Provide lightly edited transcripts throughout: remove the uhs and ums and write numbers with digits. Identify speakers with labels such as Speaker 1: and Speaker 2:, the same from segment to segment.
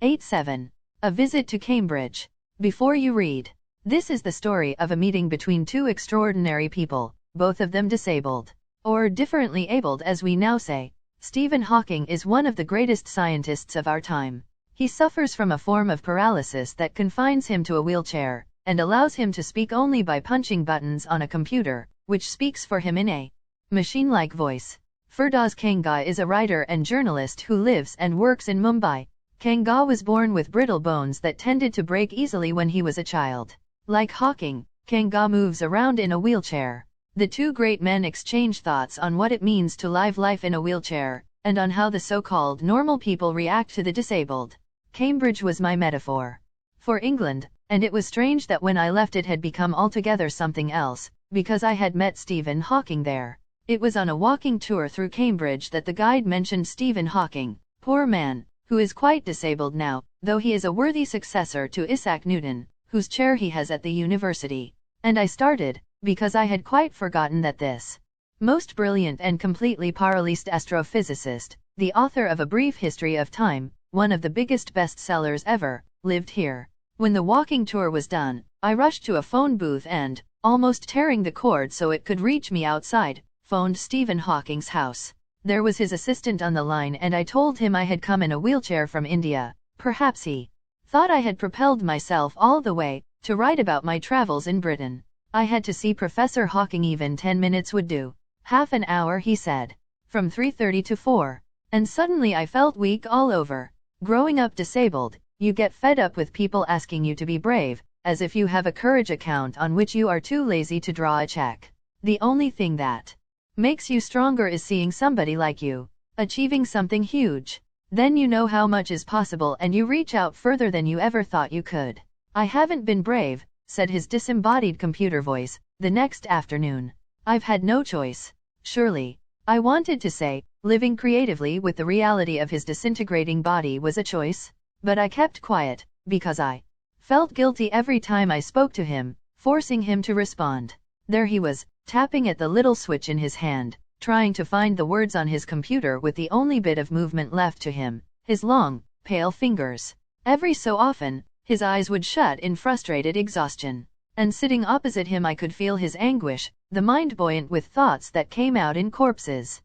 Speaker 1: 87. A visit to Cambridge. Before you read, this is the story of a meeting between two extraordinary people, both of them disabled, or differently abled as we now say. Stephen Hawking is one of the greatest scientists of our time. He suffers from a form of paralysis that confines him to a wheelchair, and allows him to speak only by punching buttons on a computer, which speaks for him in a machine-like voice. Firdaus Kanga is a writer and journalist who lives and works in Mumbai. Kanga was born with brittle bones that tended to break easily when he was a child. Like Hawking, Kanga moves around in a wheelchair. The two great men exchange thoughts on what it means to live life in a wheelchair, and on how the so-called normal people react to the disabled. Cambridge was my metaphor for England, and it was strange that when I left it had become altogether something else, because I had met Stephen Hawking there. It was on a walking tour through Cambridge that the guide mentioned Stephen Hawking, poor man, who is quite disabled now, though he is a worthy successor to Isaac Newton, whose chair he has at the university. And I started, because I had quite forgotten that this most brilliant and completely paralyzed astrophysicist, the author of A Brief History of Time, one of the biggest bestsellers ever, lived here. When the walking tour was done, I rushed to a phone booth and, almost tearing the cord so it could reach me outside, phoned Stephen Hawking's house. There was his assistant on the line and I told him I had come in a wheelchair from India. Perhaps he thought I had propelled myself all the way to write about my travels in Britain. I had to see Professor Hawking. Even 10 minutes would do. Half an hour, he said. From 3:30 to 4. And suddenly I felt weak all over. Growing up disabled, you get fed up with people asking you to be brave, as if you have a courage account on which you are too lazy to draw a check. The only thing that makes you stronger is seeing somebody like you achieving something huge. Then you know how much is possible and you reach out further than you ever thought you could. I haven't been brave, said his disembodied computer voice, the next afternoon. I've had no choice. Surely, I wanted to say, living creatively with the reality of his disintegrating body was a choice. But I kept quiet, because I felt guilty every time I spoke to him, forcing him to respond. There he was, tapping at the little switch in his hand, trying to find the words on his computer with the only bit of movement left to him, his long, pale fingers. Every so often, his eyes would shut in frustrated exhaustion. And sitting opposite him I could feel his anguish, the mind buoyant with thoughts that came out in corpses.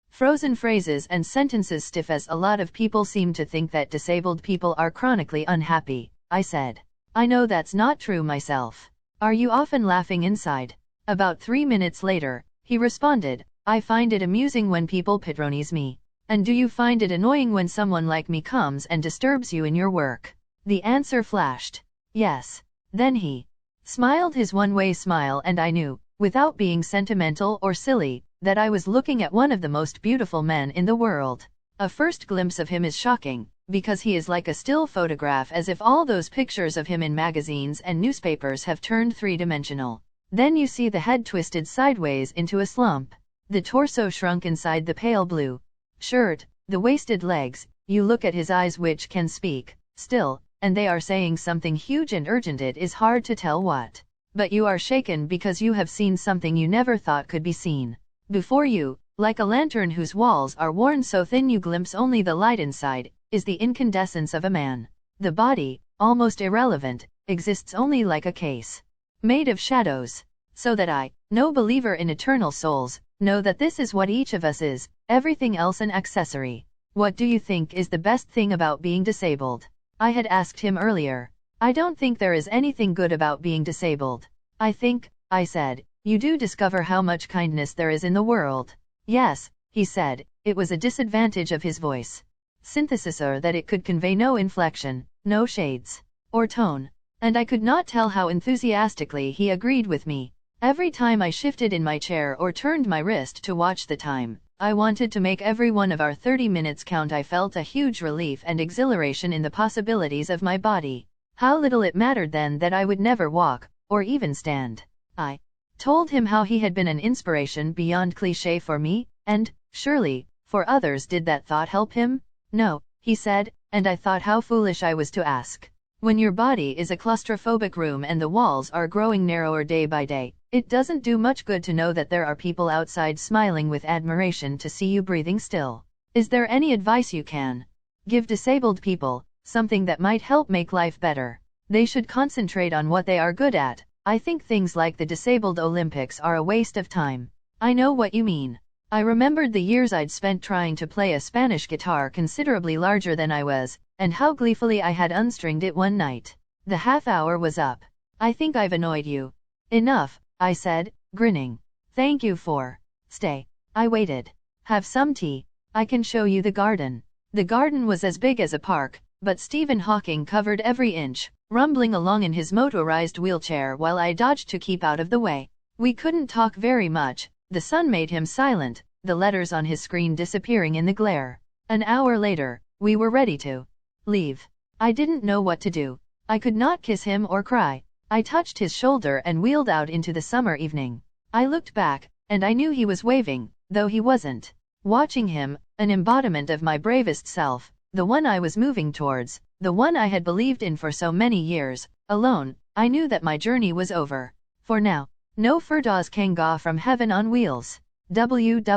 Speaker 1: Frozen phrases and sentences stiff as a lot of people seem to think that disabled people are chronically unhappy, I said. I know that's not true myself. Are you often laughing inside? About 3 minutes later, he responded, I find it amusing when people patronize me. And do you find it annoying when someone like me comes and disturbs you in your work? The answer flashed. Yes. Then he smiled his one-way smile and I knew, without being sentimental or silly, that I was looking at one of the most beautiful men in the world. A first glimpse of him is shocking, because he is like a still photograph, as if all those pictures of him in magazines and newspapers have turned three-dimensional. Then you see the head twisted sideways into a slump, the torso shrunk inside the pale blue shirt, the wasted legs. You look at his eyes, which can speak, still, and they are saying something huge and urgent. It is hard to tell what. But you are shaken because you have seen something you never thought could be seen. Before you, like a lantern whose walls are worn so thin you glimpse only the light inside, is the incandescence of a man. The body, almost irrelevant, exists only like a case made of shadows. So that I, no believer in eternal souls, know that this is what each of us is, everything else an accessory. What do you think is the best thing about being disabled? I had asked him earlier. I don't think there is anything good about being disabled. I think, I said, you do discover how much kindness there is in the world. Yes, he said. It was a disadvantage of his voice synthesizer that it could convey no inflection, no shades, or tone. And I could not tell how enthusiastically he agreed with me. Every time I shifted in my chair or turned my wrist to watch the time, I wanted to make every one of our 30 minutes count. I felt a huge relief and exhilaration in the possibilities of my body. How little it mattered then that I would never walk, or even stand. I told him how he had been an inspiration beyond cliché for me, and, surely, for others. Did that thought help him? No, he said, and I thought how foolish I was to ask. When your body is a claustrophobic room and the walls are growing narrower day by day, it doesn't do much good to know that there are people outside smiling with admiration to see you breathing still. Is there any advice you can give disabled people? something that might help make life better. They should concentrate on what they are good at. I think things like the Disabled Olympics are a waste of time. I know what you mean. I remembered the years I'd spent trying to play a Spanish guitar considerably larger than I was, and how gleefully I had unstringed it one night. The half hour was up. I think I've annoyed you. Enough, I said, grinning. Thank you for. Stay. I waited. Have some tea. I can show you the garden. The garden was as big as a park, but Stephen Hawking covered every inch, rumbling along in his motorized wheelchair while I dodged to keep out of the way. We couldn't talk very much. The sun made him silent, the letters on his screen disappearing in the glare. An hour later, we were ready to leave. I didn't know what to do. I could not kiss him or cry. I touched his shoulder and wheeled out into the summer evening. I looked back, and I knew he was waving, though he wasn't. Watching him, an embodiment of my bravest self, the one I was moving towards, the one I had believed in for so many years, alone, I knew that my journey was over. For now. No Firdaus Kanga from Heaven on Wheels. www.k